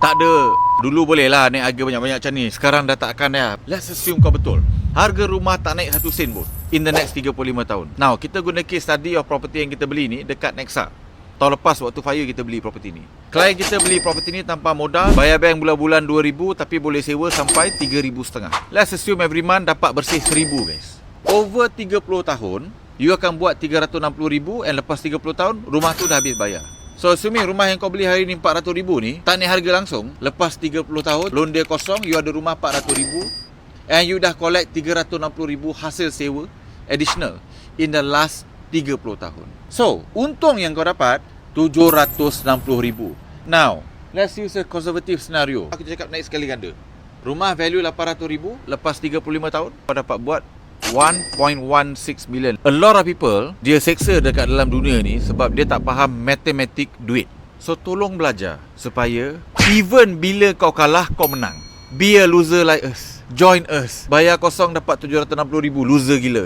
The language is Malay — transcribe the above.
Tak ada. Dulu boleh lah naik harga banyak-banyak macam ni. Sekarang dah takkan dah. Let's assume kau betul. Harga rumah tak naik 1 sen pun in the next 35 tahun. Now, kita guna case study of property yang kita beli ni dekat Nexa. Tahun lepas waktu fire kita beli property ni. Klien kita beli property ni tanpa modal, bayar bank bulan-bulan 2,000 tapi boleh sewa sampai 3,500. Let's assume every month dapat bersih 1,000 guys. Over 30 tahun, you akan buat 360,000 and lepas 30 tahun, rumah tu dah habis bayar. So assuming rumah yang kau beli hari ni 400,000 ni, tak naik harga langsung, lepas 30 tahun, loan dia kosong, you ada rumah 400,000 and you dah collect 360,000 hasil sewa additional in the last 30 tahun. So, untung yang kau dapat 760,000. Now, let's use a conservative scenario. Aku cakap naik sekali ganda. Rumah value 800,000, lepas 35 tahun, kau dapat buat 1.16 million. A lot of people, dia seksa dekat dalam dunia ni sebab dia tak faham matematik duit. So, tolong belajar supaya even bila kau kalah, kau menang. Be a loser like us. Join us. Bayar kosong dapat 760,000. Loser gila.